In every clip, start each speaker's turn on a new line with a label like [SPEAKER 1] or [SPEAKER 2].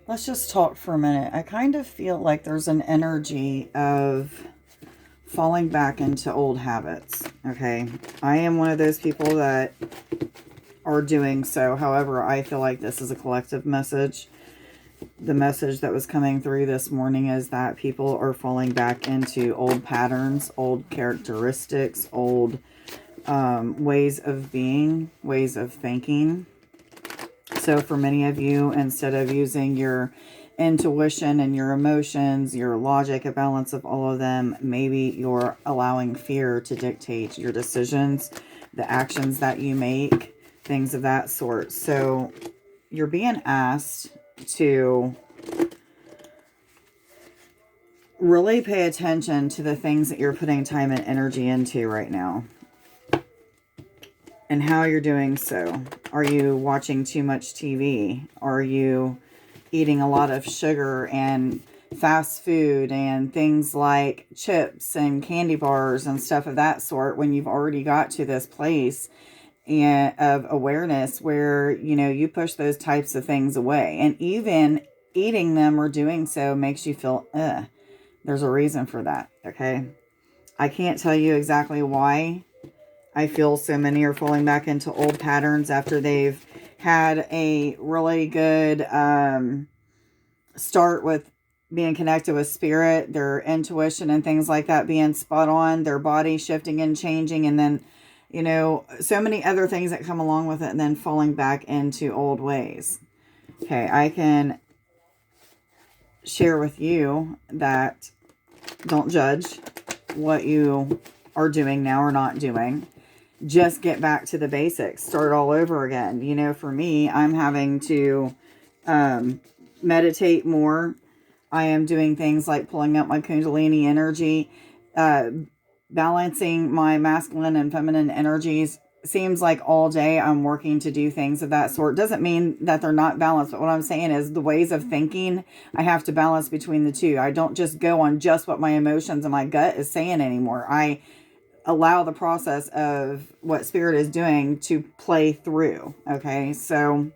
[SPEAKER 1] let's just talk for a minute. I kind of feel like there's an energy of falling back into old habits. Okay. I am one of those people that are doing so. However, I feel like this is a collective message. The message that was coming through this morning is that people are falling back into old patterns, old characteristics, old ways of being, ways of thinking. So for many of you, instead of using your intuition and your emotions, your logic, a balance of all of them, maybe you're allowing fear to dictate your decisions, the actions that you make, things of that sort. So you're being asked to really pay attention to the things that you're putting time and energy into right now, and how you're doing so. Are you watching too much TV? Are you eating a lot of sugar and fast food and things like chips and candy bars and stuff of that sort, when you've already got to this place of awareness where, you know, you push those types of things away? And even eating them or doing so makes you feel, there's a reason for that, okay? I can't tell you exactly why I feel so many are falling back into old patterns after they've had a really good start with being connected with spirit, their intuition and things like that being spot on, their body shifting and changing, and then, you know, so many other things that come along with it, and then falling back into old ways. Okay, I can share with you that don't judge what you are doing now or not doing. Just get back to the basics. Start all over again. You know, for me, I'm having to meditate more. I am doing things like pulling up my Kundalini energy, balancing my masculine and feminine energies. Seems like all day I'm working to do things of that sort. Doesn't mean that they're not balanced, but what I'm saying is the ways of thinking, I have to balance between the two. I don't just go on just what my emotions and my gut is saying anymore. I allow the process of what spirit is doing to play through. Okay. So,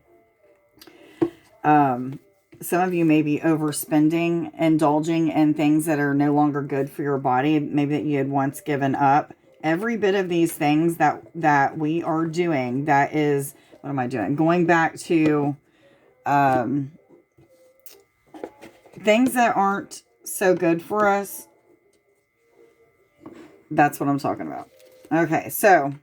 [SPEAKER 1] some of you may be overspending, indulging in things that are no longer good for your body. Maybe that you had once given up. Every bit of these things that we are doing, that is, what am I doing? Going back to, things that aren't so good for us. That's what I'm talking about. Okay, so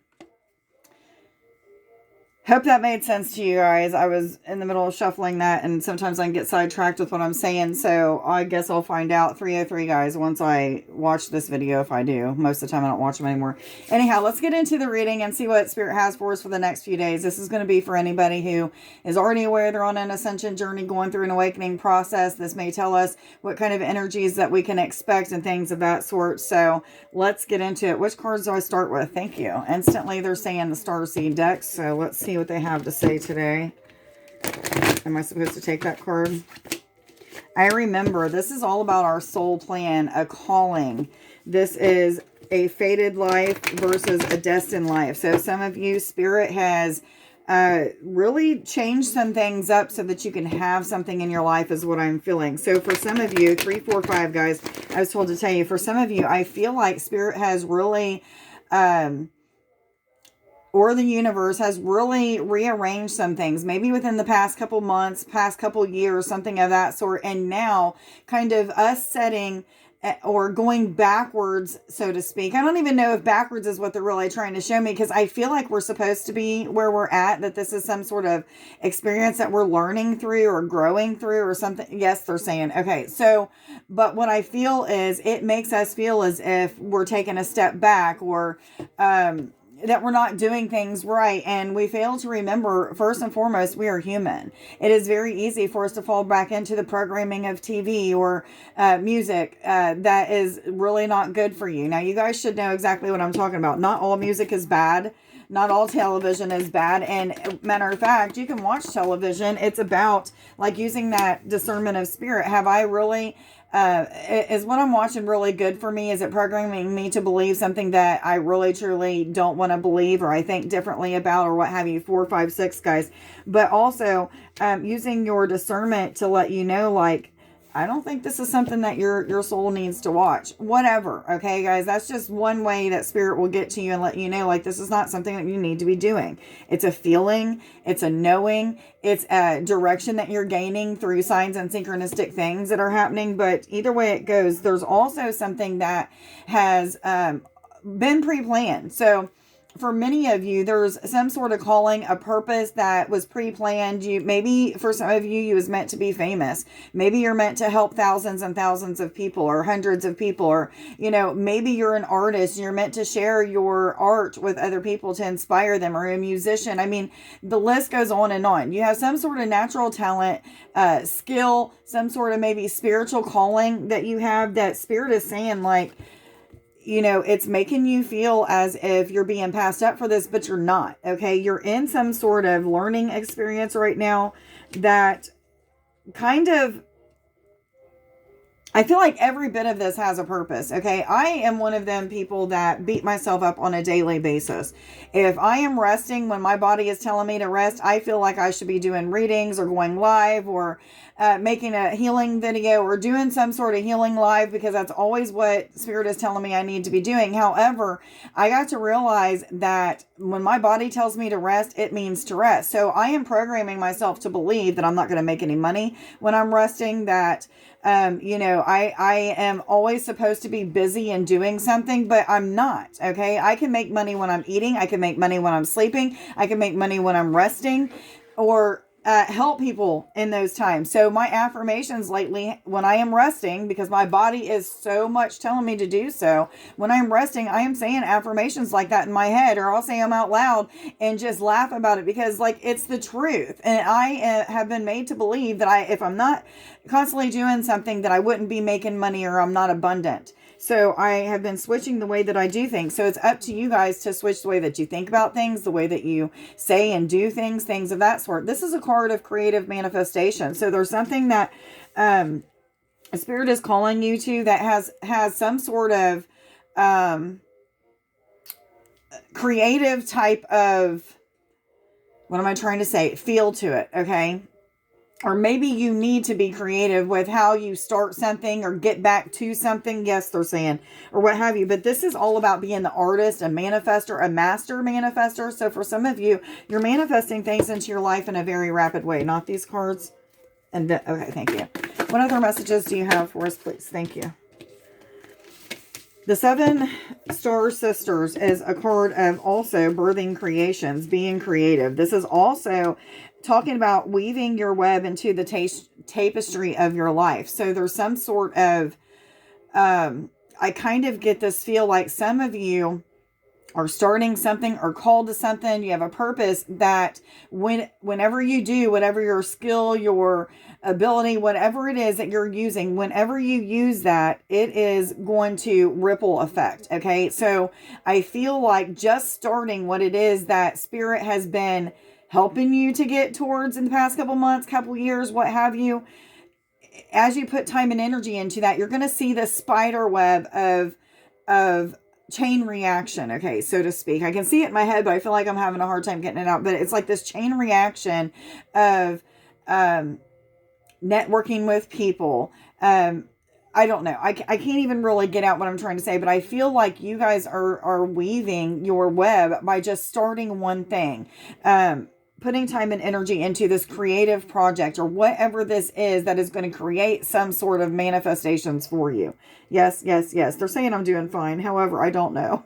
[SPEAKER 1] hope that made sense to you guys. I was in the middle of shuffling that, and sometimes I can get sidetracked with what I'm saying. So I guess I'll find out, 303 guys, once I watch this video, if I do. Most of the time I don't watch them anymore. Anyhow, let's get into the reading and see what Spirit has for us for the next few days. This is going to be for anybody who is already aware they're on an ascension journey, going through an awakening process. This may tell us what kind of energies that we can expect and things of that sort. So let's get into it. Which cards do I start with? Thank you. Instantly, they're saying the Starseed deck. So let's see what they have to say today. Am I supposed to take that card? I remember this is all about our soul plan, a calling. This is a fated life versus a destined life. So some of you, Spirit has really changed some things up so that you can have something in your life, is what I'm feeling. So for some of you, 3, 4, 5 guys, I was told to tell you, for some of you, I feel like Spirit has really or the universe has really rearranged some things, maybe within the past couple months, past couple years, something of that sort. And now kind of us setting or going backwards, so to speak. I don't even know if backwards is what they're really trying to show me, because I feel like we're supposed to be where we're at, that this is some sort of experience that we're learning through or growing through or something. Yes, they're saying, okay, so, but what I feel is it makes us feel as if we're taking a step back, or, that we're not doing things right. And we fail to remember, first and foremost, we are human. It is very easy for us to fall back into the programming of TV or music that is really not good for you. Now, you guys should know exactly what I'm talking about. Not all music is bad. Not all television is bad. And matter of fact, you can watch television. It's about like using that discernment of spirit. Have I really Is what I'm watching really good for me? Is it programming me to believe something that I really truly don't want to believe, or I think differently about, or what have you? 4, 5, 6, guys. But also using your discernment to let you know, like, I don't think this is something that your soul needs to watch. Whatever. Okay, guys, that's just one way that spirit will get to you and let you know, like, this is not something that you need to be doing. It's a feeling, it's a knowing, it's a direction that you're gaining through signs and synchronistic things that are happening. But either way it goes, there's also something that has been pre-planned. So for many of you, there's some sort of calling, a purpose that was pre-planned. Maybe for some of you, you was meant to be famous. Maybe you're meant to help thousands and thousands of people, or hundreds of people, or, maybe you're an artist and you're meant to share your art with other people to inspire them, or a musician. I mean, the list goes on and on. You have some sort of natural talent, skill, some sort of maybe spiritual calling that you have, that spirit is saying, like, it's making you feel as if you're being passed up for this, but you're not. Okay. You're in some sort of learning experience right now that kind of, I feel like every bit of this has a purpose. Okay. I am one of them people that beat myself up on a daily basis. If I am resting when my body is telling me to rest, I feel like I should be doing readings, or going live, or making a healing video, or doing some sort of healing live, because that's always what spirit is telling me I need to be doing. However, I got to realize that when my body tells me to rest, it means to rest. So I am programming myself to believe that I'm not going to make any money when I'm resting, that I am always supposed to be busy and doing something, but I'm not. Okay. I can make money when I'm eating. I can make money when I'm sleeping. I can make money when I'm resting, or help people in those times. So my affirmations lately, when I am resting, because my body is so much telling me to do so, when I'm resting, I am saying affirmations like that in my head, or I'll say them out loud and just laugh about it, because, like, it's the truth. And I have been made to believe that if I'm not constantly doing something, that I wouldn't be making money, or I'm not abundant. So I have been switching the way that I do things. So it's up to you guys to switch the way that you think about things, the way that you say and do things of that sort. This is a card of creative manifestation. So there's something that a spirit is calling you to that has some sort of creative type of, what am I trying to say, feel to it. Okay. Or maybe you need to be creative with how you start something or get back to something. Yes, they're saying, or what have you. But this is all about being the artist, a manifester, a master manifester. So for some of you, you're manifesting things into your life in a very rapid way. Not these cards. And okay, thank you. What other messages do you have for us, please? Thank you. The 7 Star Sisters is a card of also birthing creations, being creative. This is also talking about weaving your web into the tapestry of your life. So there's some sort of, I kind of get this feel like some of you are starting something or called to something. You have a purpose that whenever you do, whatever your skill, your ability, whatever it is that you're using, whenever you use that, it is going to ripple effect. Okay. So I feel like just starting what it is that spirit has been helping you to get towards in the past couple months, couple years, what have you, as you put time and energy into that, you're going to see the spider web of chain reaction, okay, so to speak. I can see it in my head, but I feel like I'm having a hard time getting it out. But it's like this chain reaction of networking with people. I don't know. I can't even really get out what I'm trying to say, but I feel like you guys are weaving your web by just starting one thing. Putting time and energy into this creative project, or whatever this is that is going to create some sort of manifestations for you. Yes, yes, yes. They're saying I'm doing fine. However, I don't know.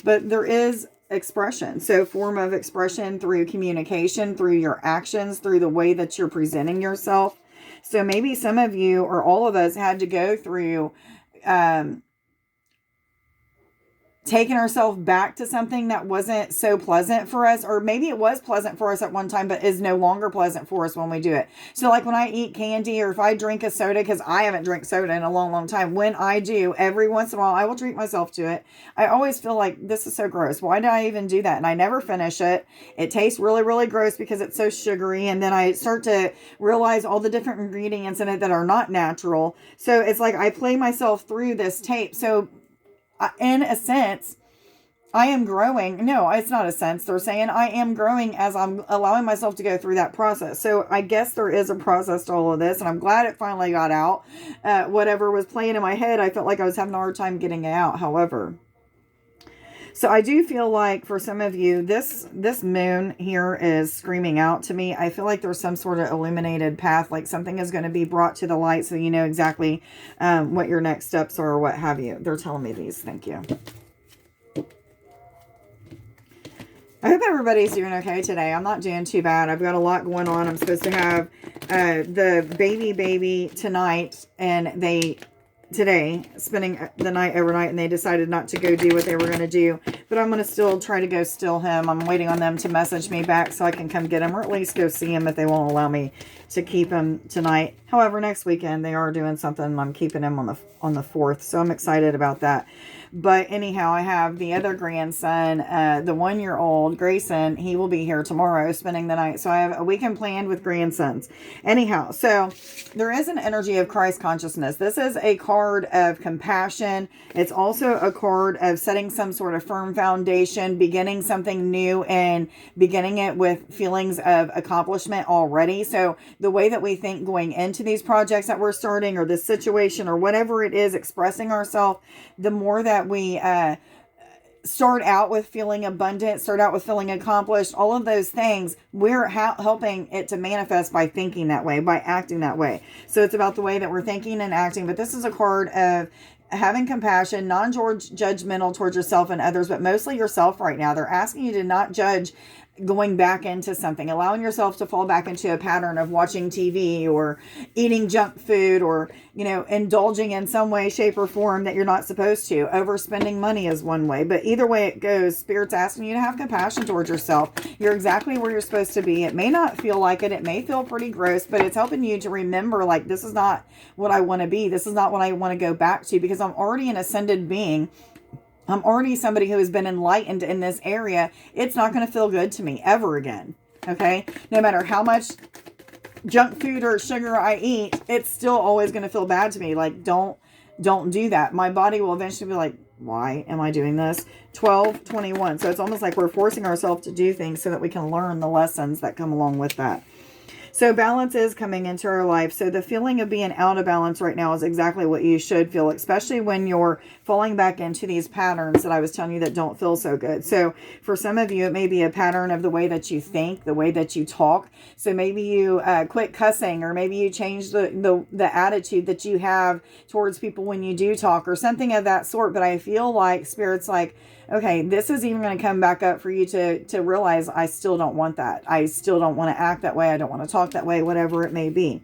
[SPEAKER 1] But there is expression. So form of expression through communication, through your actions, through the way that you're presenting yourself. So maybe some of you, or all of us, had to go through taken ourselves back to something that wasn't so pleasant for us, or maybe it was pleasant for us at one time, but is no longer pleasant for us when we do it. So like when I eat candy, or if I drink a soda, because I haven't drank soda in a long, long time, when I do, every once in a while, I will treat myself to it. I always feel like this is so gross. Why do I even do that? And I never finish it. It tastes really, really gross because it's so sugary. And then I start to realize all the different ingredients in it that are not natural. So it's like I play myself through this tape. So in a sense, I am growing. No, it's not a sense. They're saying I am growing as I'm allowing myself to go through that process. So I guess there is a process to all of this, and I'm glad it finally got out. Whatever was playing in my head, I felt like I was having a hard time getting it out. However, so I do feel like for some of you, this moon here is screaming out to me. I feel like there's some sort of illuminated path, like something is going to be brought to the light so you know exactly what your next steps are or what have you. They're telling me these. Thank you. I hope everybody's doing okay today. I'm not doing too bad. I've got a lot going on. I'm supposed to have the baby tonight, and today, spending the night overnight, and they decided not to go do what they were going to do. But I'm going to still try to go still him. I'm waiting on them to message me back so I can come get him, or at least go see him if they won't allow me to keep him tonight. However, next weekend they are doing something. I'm keeping him on the 4th, so I'm excited about that. But anyhow, I have the other grandson, the 1-year-old Grayson. He will be here tomorrow spending the night. So I have a weekend planned with grandsons. Anyhow, so there is an energy of Christ consciousness. This is a card of compassion. It's also a card of setting some sort of firm foundation, beginning something new, and beginning it with feelings of accomplishment already. So the way that we think going into these projects that we're starting, or this situation, or whatever it is, expressing ourselves, the more that we start out with feeling abundant, start out with feeling accomplished, all of those things, we're helping it to manifest by thinking that way, by acting that way. So it's about the way that we're thinking and acting. But this is a card of having compassion, non-judgmental towards yourself and others, but mostly yourself right now. They're asking you to not judge going back into something, allowing yourself to fall back into a pattern of watching TV or eating junk food, or, indulging in some way, shape, or form that you're not supposed to. Overspending money is one way, but either way it goes, Spirit's asking you to have compassion towards yourself. You're exactly where you're supposed to be. It may not feel like it. It may feel pretty gross, but it's helping you to remember, like, this is not what I want to be. This is not what I want to go back to, because I'm already an ascended being. I'm already somebody who has been enlightened in this area. It's not going to feel good to me ever again. Okay? No matter how much junk food or sugar I eat, it's still always going to feel bad to me. Like, don't do that. My body will eventually be like, why am I doing this? 12/21. So it's almost like we're forcing ourselves to do things so that we can learn the lessons that come along with that. So balance is coming into our life. So the feeling of being out of balance right now is exactly what you should feel, especially when you're falling back into these patterns that I was telling you that don't feel so good. So for some of you, it may be a pattern of the way that you think, the way that you talk. So maybe you quit cussing, or maybe you change the attitude that you have towards people when you do talk, or something of that sort. But I feel like Spirit's like, okay, this is even going to come back up for you to realize, I still don't want that. I still don't want to act that way. I don't want to talk that way, whatever it may be,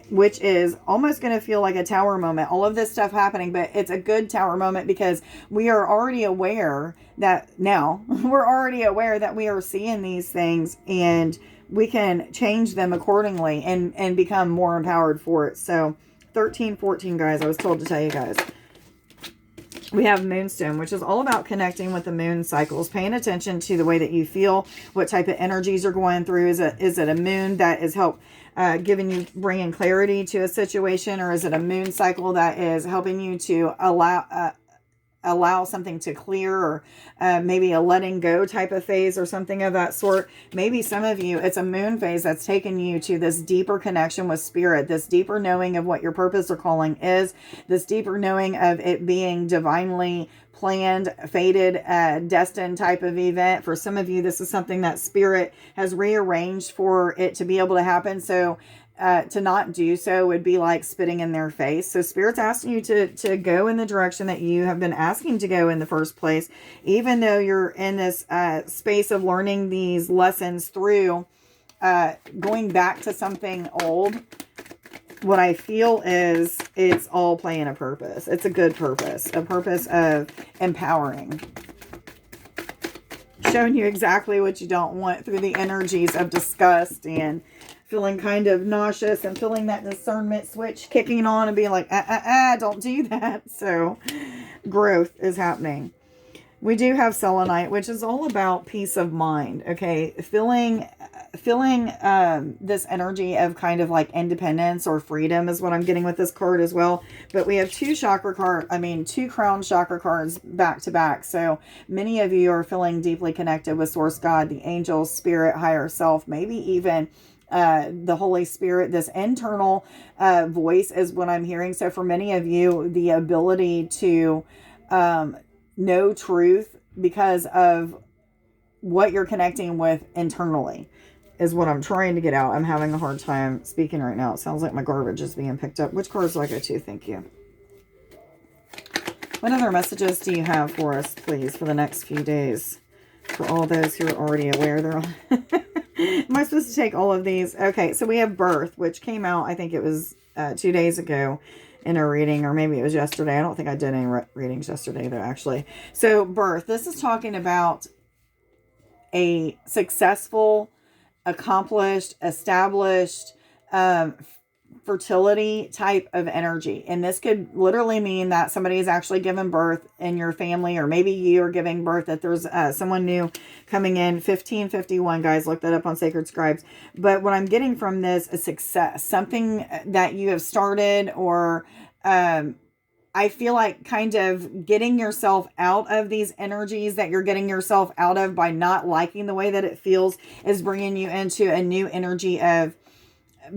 [SPEAKER 1] which is almost going to feel like a tower moment. All of this stuff happening, but it's a good tower moment, because we are already aware that we're already aware that we are seeing these things, and we can change them accordingly and become more empowered for it. So 13/14, guys, I was told to tell you guys. We have Moonstone, which is all about connecting with the moon cycles, paying attention to the way that you feel, what type of energies are going through. Is it a moon that is bringing clarity to a situation, or is it a moon cycle that is helping you to allow something to clear, or maybe a letting go type of phase, or something of that sort? Maybe some of you, it's a moon phase that's taken you to this deeper connection with Spirit, this deeper knowing of what your purpose or calling is, this deeper knowing of it being divinely planned, fated, destined type of event. For some of you, this is something that Spirit has rearranged for it to be able to happen. So to not do so would be like spitting in their face. So Spirit's asking you to go in the direction that you have been asking to go in the first place, even though you're in this space of learning these lessons through going back to something old. What I feel is it's all playing a purpose. It's a good purpose, a purpose of empowering. showing you exactly what you don't want through the energies of disgust and feeling kind of nauseous and feeling that discernment switch kicking on and being like, don't do that. So growth is happening. We do have selenite, which is all about peace of mind. Okay. Feeling this energy of kind of like independence or freedom is what I'm getting with this card as well. But we have two crown chakra cards back to back. So many of you are feeling deeply connected with Source God, the angels, spirit, higher self, maybe even the Holy Spirit. This internal voice is what I'm hearing. So for many of you, the ability to know truth because of what you're connecting with internally is what I'm trying to get out. I'm having a hard time speaking right now. It sounds like my garbage is being picked up. Which cards do I go to? Thank you. What other messages do you have for us, please, for the next few days? For all those who are already aware, they're all... Am I supposed to take all of these? Okay, so we have birth, which came out, I think it was 2 days ago in a reading, or maybe it was yesterday. I don't think I did any readings yesterday, though, actually. So birth, this is talking about a successful, accomplished, established fertility type of energy. And this could literally mean that somebody is actually given birth in your family, or maybe you are giving birth, that there's someone new coming in. 1551, guys, look that up on Sacred Scribes. But what I'm getting from this is success, something that you have started, or I feel like kind of getting yourself out of these energies that you're getting yourself out of by not liking the way that it feels is bringing you into a new energy of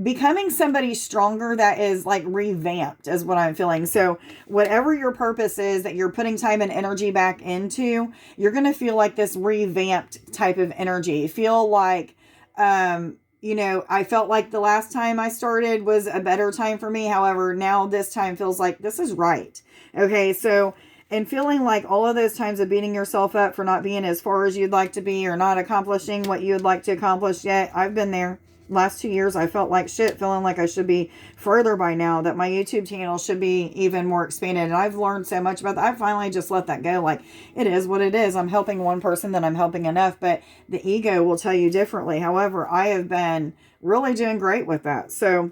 [SPEAKER 1] becoming somebody stronger that is like revamped is what I'm feeling. So whatever your purpose is that you're putting time and energy back into, you're going to feel like this revamped type of energy. Feel like, I felt like the last time I started was a better time for me. However, now this time feels like this is right. Okay. So, and feeling like all of those times of beating yourself up for not being as far as you'd like to be, or not accomplishing what you'd like to accomplish yet. I've been there. Last 2 years, I felt like shit, feeling like I should be further by now, that my YouTube channel should be even more expanded. And I've learned so much about that. I finally just let that go. Like, it is what it is. I'm helping one person, then I'm helping enough. But the ego will tell you differently. However, I have been really doing great with that. So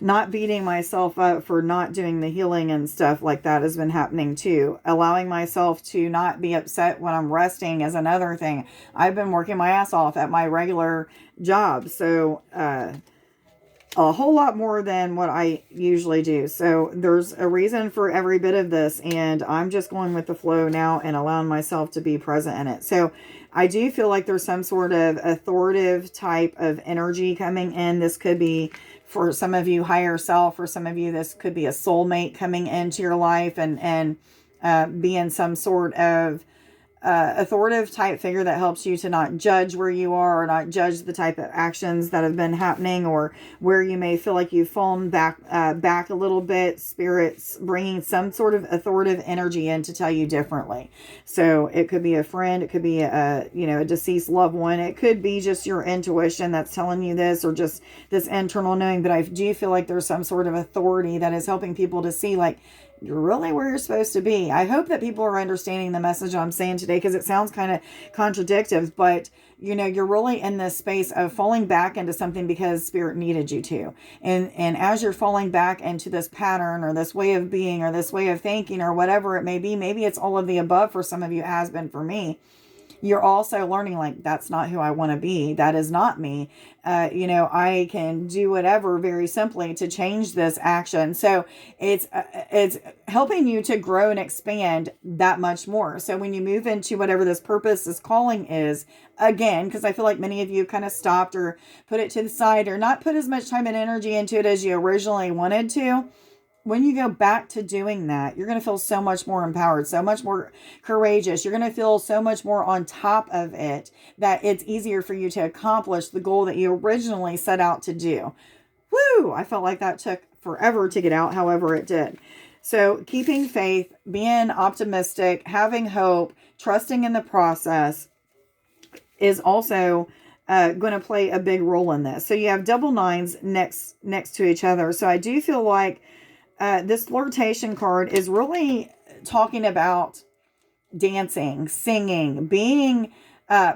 [SPEAKER 1] not beating myself up for not doing the healing and stuff like that has been happening too. Allowing myself to not be upset when I'm resting is another thing. I've been working my ass off at my regular job. So, a whole lot more than what I usually do. So there's a reason for every bit of this, and I'm just going with the flow now and allowing myself to be present in it. So I do feel like there's some sort of authoritative type of energy coming in. This could be, for some of you, higher self. For some of you, this could be a soulmate coming into your life and being some sort of authoritative type figure that helps you to not judge where you are, or not judge the type of actions that have been happening, or where you may feel like you've fallen back a little bit. Spirits bringing some sort of authoritative energy in to tell you differently. So it could be a friend, it could be a deceased loved one, it could be just your intuition that's telling you this, or just this internal knowing. But I do feel like there's some sort of authority that is helping people to see, like, you're really where you're supposed to be. I hope that people are understanding the message I'm saying today, because it sounds kind of contradictive, but you're really in this space of falling back into something because Spirit needed you to. And as you're falling back into this pattern, or this way of being, or this way of thinking, or whatever it may be, maybe it's all of the above for some of you, has been for me. You're also learning, like, that's not who I want to be. That is not me. I can do whatever very simply to change this action. So it's helping you to grow and expand that much more. So when you move into whatever this purpose, this calling is, again, because I feel like many of you kind of stopped or put it to the side, or not put as much time and energy into it as you originally wanted to. When you go back to doing that, you're going to feel so much more empowered, so much more courageous. You're going to feel so much more on top of it, that it's easier for you to accomplish the goal that you originally set out to do. Woo! I felt like that took forever to get out. However, it did. So keeping faith, being optimistic, having hope, trusting in the process is also going to play a big role in this. So you have double nines next to each other. So I do feel like this flirtation card is really talking about dancing, singing, being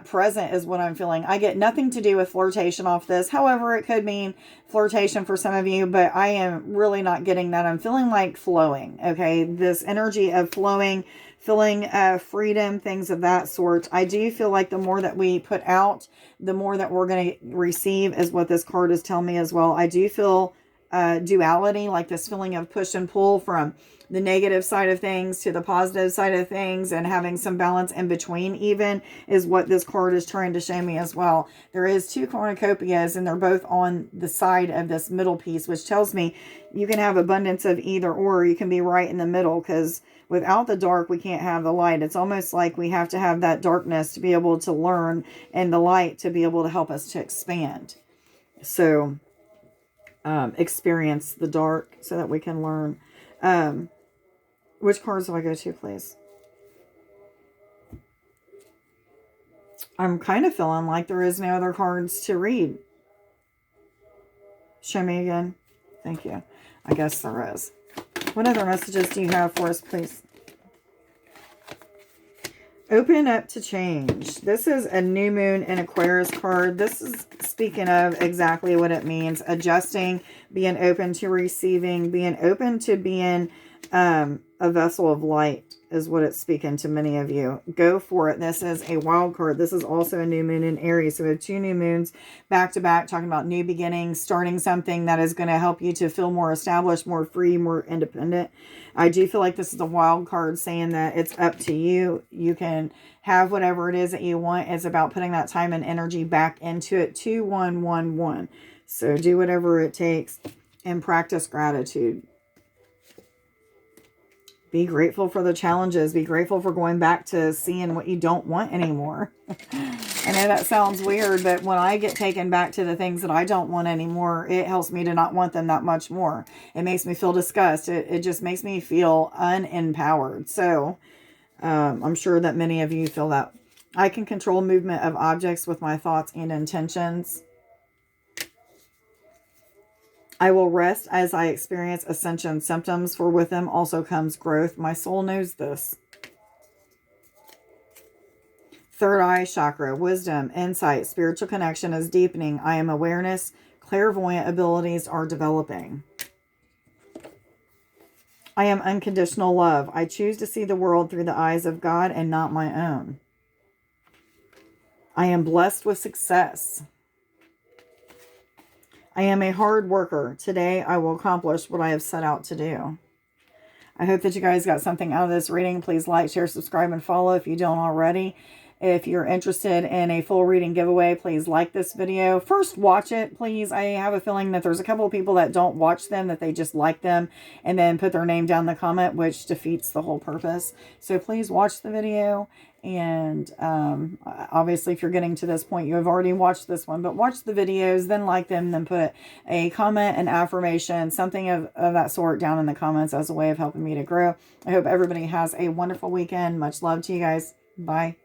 [SPEAKER 1] present is what I'm feeling. I get nothing to do with flirtation off this. However, it could mean flirtation for some of you, but I am really not getting that. I'm feeling like flowing. Okay. This energy of flowing, feeling freedom, things of that sort. I do feel like the more that we put out, the more that we're going to receive is what this card is telling me as well. I do feel duality, like this feeling of push and pull from the negative side of things to the positive side of things, and having some balance in between even is what this card is trying to show me as well. There is two cornucopias, and they're both on the side of this middle piece, which tells me you can have abundance of either or. You can be right in the middle, because without the dark, we can't have the light. It's almost like we have to have that darkness to be able to learn, and the light to be able to help us to expand. So experience the dark so that we can learn. Which cards do I go to, please? I'm kind of feeling like there is no other cards to read. Show me again. Thank you. I guess there is. What other messages do you have for us, please? Open up to change. This is a new moon in Aquarius card. This is speaking of exactly what it means. Adjusting, being open to receiving, being open to being a vessel of light is what it's speaking to many of you. Go for it. This is a wild card. This is also a new moon in Aries. So we have two new moons back to back, talking about new beginnings, starting something that is going to help you to feel more established, more free, more independent. I do feel like this is a wild card saying that it's up to you. You can have whatever it is that you want. It's about putting that time and energy back into it. 2111. So do whatever it takes and practice gratitude. Be grateful for the challenges. Be grateful for going back to seeing what you don't want anymore. I know that sounds weird, but when I get taken back to the things that I don't want anymore, it helps me to not want them that much more. It makes me feel disgust. It just makes me feel unempowered. So I'm sure that many of you feel that. I can control movement of objects with my thoughts and intentions. I will rest as I experience ascension symptoms, for with them also comes growth. My soul knows this. Third eye chakra, wisdom, insight, spiritual connection is deepening. I am awareness. Clairvoyant abilities are developing. I am unconditional love. I choose to see the world through the eyes of God and not my own. I am blessed with success. I am a hard worker. Today, I will accomplish what I have set out to do. I hope that you guys got something out of this reading. Please like, share, subscribe, and follow if you don't already. If you're interested in a full reading giveaway, please like this video. First, watch it, please. I have a feeling that there's a couple of people that don't watch them, that they just like them and then put their name down in the comment, which defeats the whole purpose. So please watch the video. And obviously, if you're getting to this point, you have already watched this one, but watch the videos, then like them, then put a comment, an affirmation, something of that sort down in the comments as a way of helping me to grow. I hope everybody has a wonderful weekend. Much love to you guys. Bye.